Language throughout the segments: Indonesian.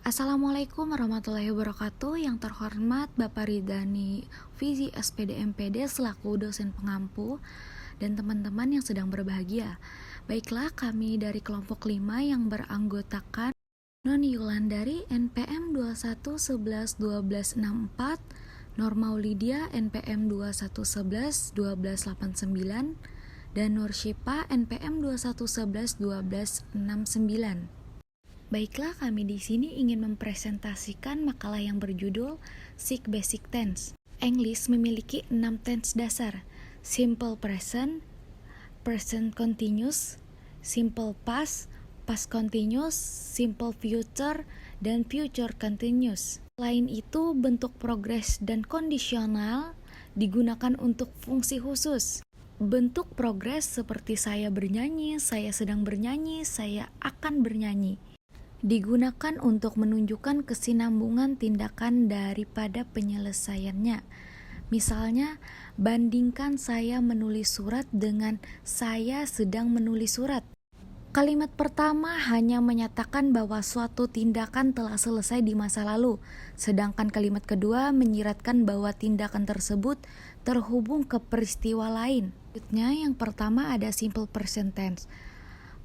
Assalamualaikum warahmatullahi wabarakatuh. Yang terhormat Bapak Ridani Fizi SPD MPD selaku dosen pengampu dan teman-teman yang sedang berbahagia. Baiklah, kami dari kelompok 5 yang beranggotakan Noni Yulandari NPM 21111264, Norma Lydia NPM 21111289, dan Nur Syifa NPM 21111269. Baiklah, kami di sini ingin mempresentasikan makalah yang berjudul Sick Basic Tense. English memiliki 6 tense dasar: simple present, present continuous, simple past, past continuous, simple future, dan future continuous. Selain itu, bentuk progress dan kondisional digunakan untuk fungsi khusus. Bentuk progress seperti saya bernyanyi, saya sedang bernyanyi, saya akan bernyanyi digunakan untuk menunjukkan kesinambungan tindakan daripada penyelesaiannya. Misalnya, bandingkan saya menulis surat dengan saya sedang menulis surat. Kalimat pertama hanya menyatakan bahwa suatu tindakan telah selesai di masa lalu, sedangkan kalimat kedua menyiratkan bahwa tindakan tersebut terhubung ke peristiwa lain. Selanjutnya, yang pertama ada simple present tense.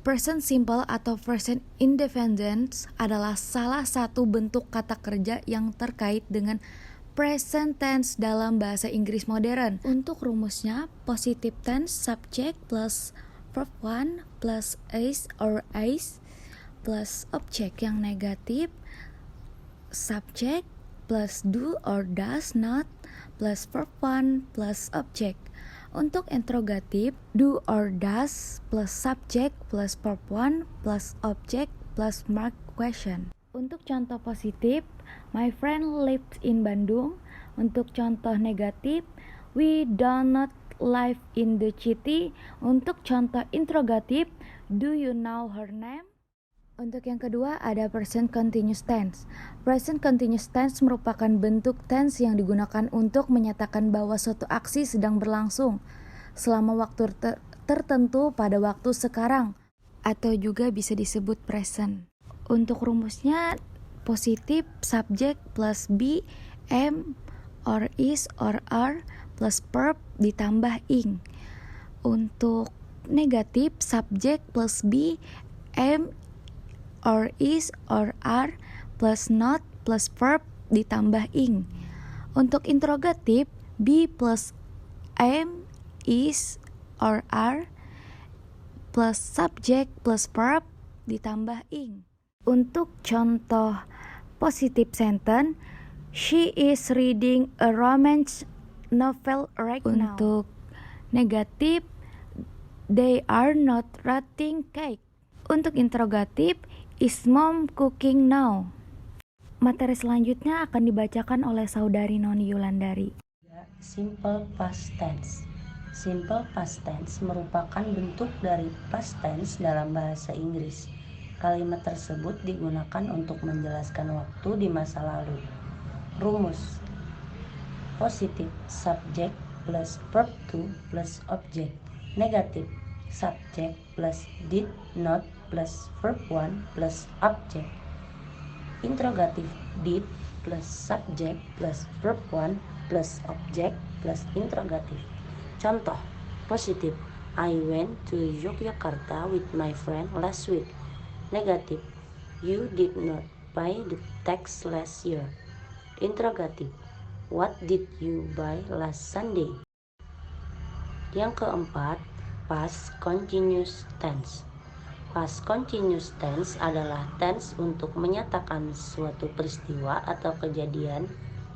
Present simple atau present independent adalah salah satu bentuk kata kerja yang terkait dengan present tense dalam bahasa Inggris modern. Untuk rumusnya, positive tense subject plus verb 1 plus is or is plus object yang negatif, subject plus do or does not plus verb 1 plus object. Untuk interrogatif, do or does plus subject plus verb 1 plus object plus mark question. Untuk contoh positif, my friend lives in Bandung. Untuk contoh negatif, we do not live in the city. Untuk contoh interrogatif, do you know her name? Untuk yang kedua ada present continuous tense. Present continuous tense merupakan bentuk tense yang digunakan untuk menyatakan bahwa suatu aksi sedang berlangsung selama waktu tertentu pada waktu sekarang, atau juga bisa disebut present. Untuk rumusnya, positif subject plus be, am, or is, or are plus verb ditambah ing. Untuk negatif, subject plus be, am, or is, or are plus not plus verb ditambah ing. Untuk interrogatif, be plus am, is, or are plus subject plus verb ditambah ing. Untuk contoh positive sentence, she is reading a romance novel right now. Untuk negatif, they are not eating cake. Untuk interrogatif, is mom cooking now? Materi selanjutnya akan dibacakan oleh saudari Noni Yulandari. Simple past tense. Simple past tense merupakan bentuk dari past tense dalam bahasa Inggris. Kalimat tersebut digunakan untuk menjelaskan waktu di masa lalu. Rumus: positif subject plus verb to plus object. Negatif subject plus did not plus verb 1 plus object. Interrogatif, did plus subject plus verb 1 plus object plus interrogatif. Contoh positif, I went to Yogyakarta with my friend last week. Negatif, you did not buy the tax last year. Interrogatif, what did you buy last Sunday? Yang keempat, past continuous tense. Past continuous tense adalah tense untuk menyatakan suatu peristiwa atau kejadian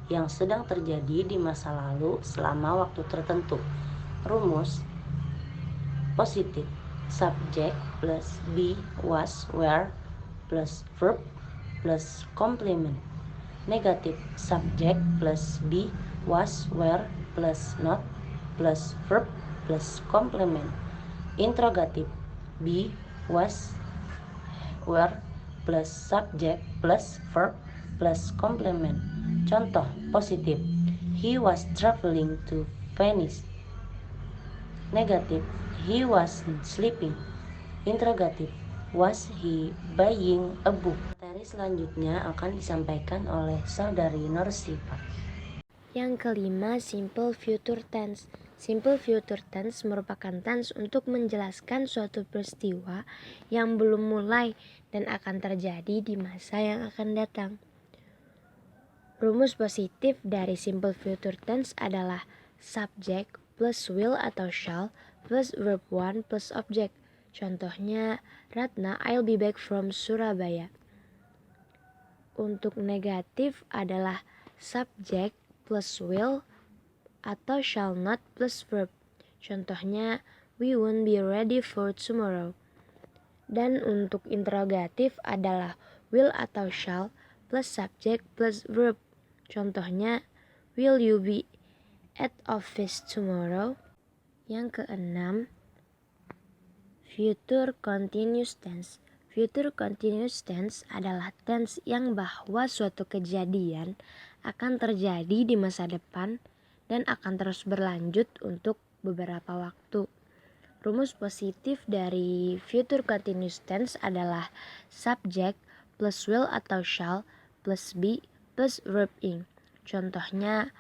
yang sedang terjadi di masa lalu selama waktu tertentu. Rumus: positif subject plus be, was, were plus verb plus complement. Negatif subject plus be, was, were plus not plus verb plus complement. Interrogatif, be, was, were plus subject plus verb plus complement. Contoh positif, he was traveling to Venice. Negatif, he was sleeping. Interrogatif, was he buying a book? Materi Materi selanjutnya akan disampaikan oleh Saudari Norsifa. Yang kelima, simple future tense. Simple future tense merupakan tense untuk menjelaskan suatu peristiwa yang belum mulai dan akan terjadi di masa yang akan datang. Rumus positif dari simple future tense adalah subject plus will atau shall plus verb one plus object. Contohnya, Ratna, I'll be back from Surabaya. Untuk negatif adalah subject plus will atau shall not plus verb. Contohnya, we won't be ready for tomorrow. Dan untuk interrogatif adalah will atau shall plus subject plus verb. Contohnya, will you be at office tomorrow? Yang keenam, future continuous tense. Future continuous tense adalah tense yang bahwa suatu kejadian akan terjadi di masa depan dan akan terus berlanjut untuk beberapa waktu. Rumus positif dari future continuous tense adalah subject plus will atau shall plus be plus verb ing. Contohnya,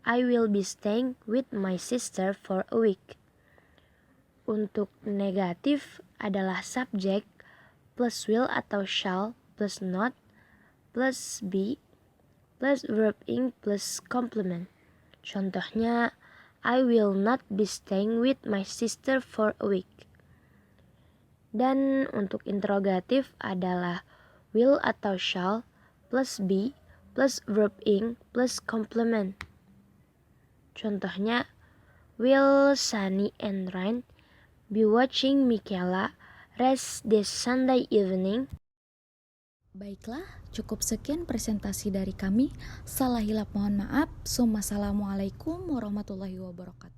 I will be staying with my sister for a week. Untuk negatif adalah subject plus will atau shall plus not plus be plus verb ing plus complement. Contohnya, I will not be staying with my sister for a week. Dan untuk interrogatif adalah will atau shall plus be plus verb ing plus complement. Contohnya, will Sunny and Rain be watching Michaela race this Sunday evening? Baiklah, cukup sekian presentasi dari kami. Salah hilap mohon maaf. Assalamualaikum warahmatullahi wabarakatuh.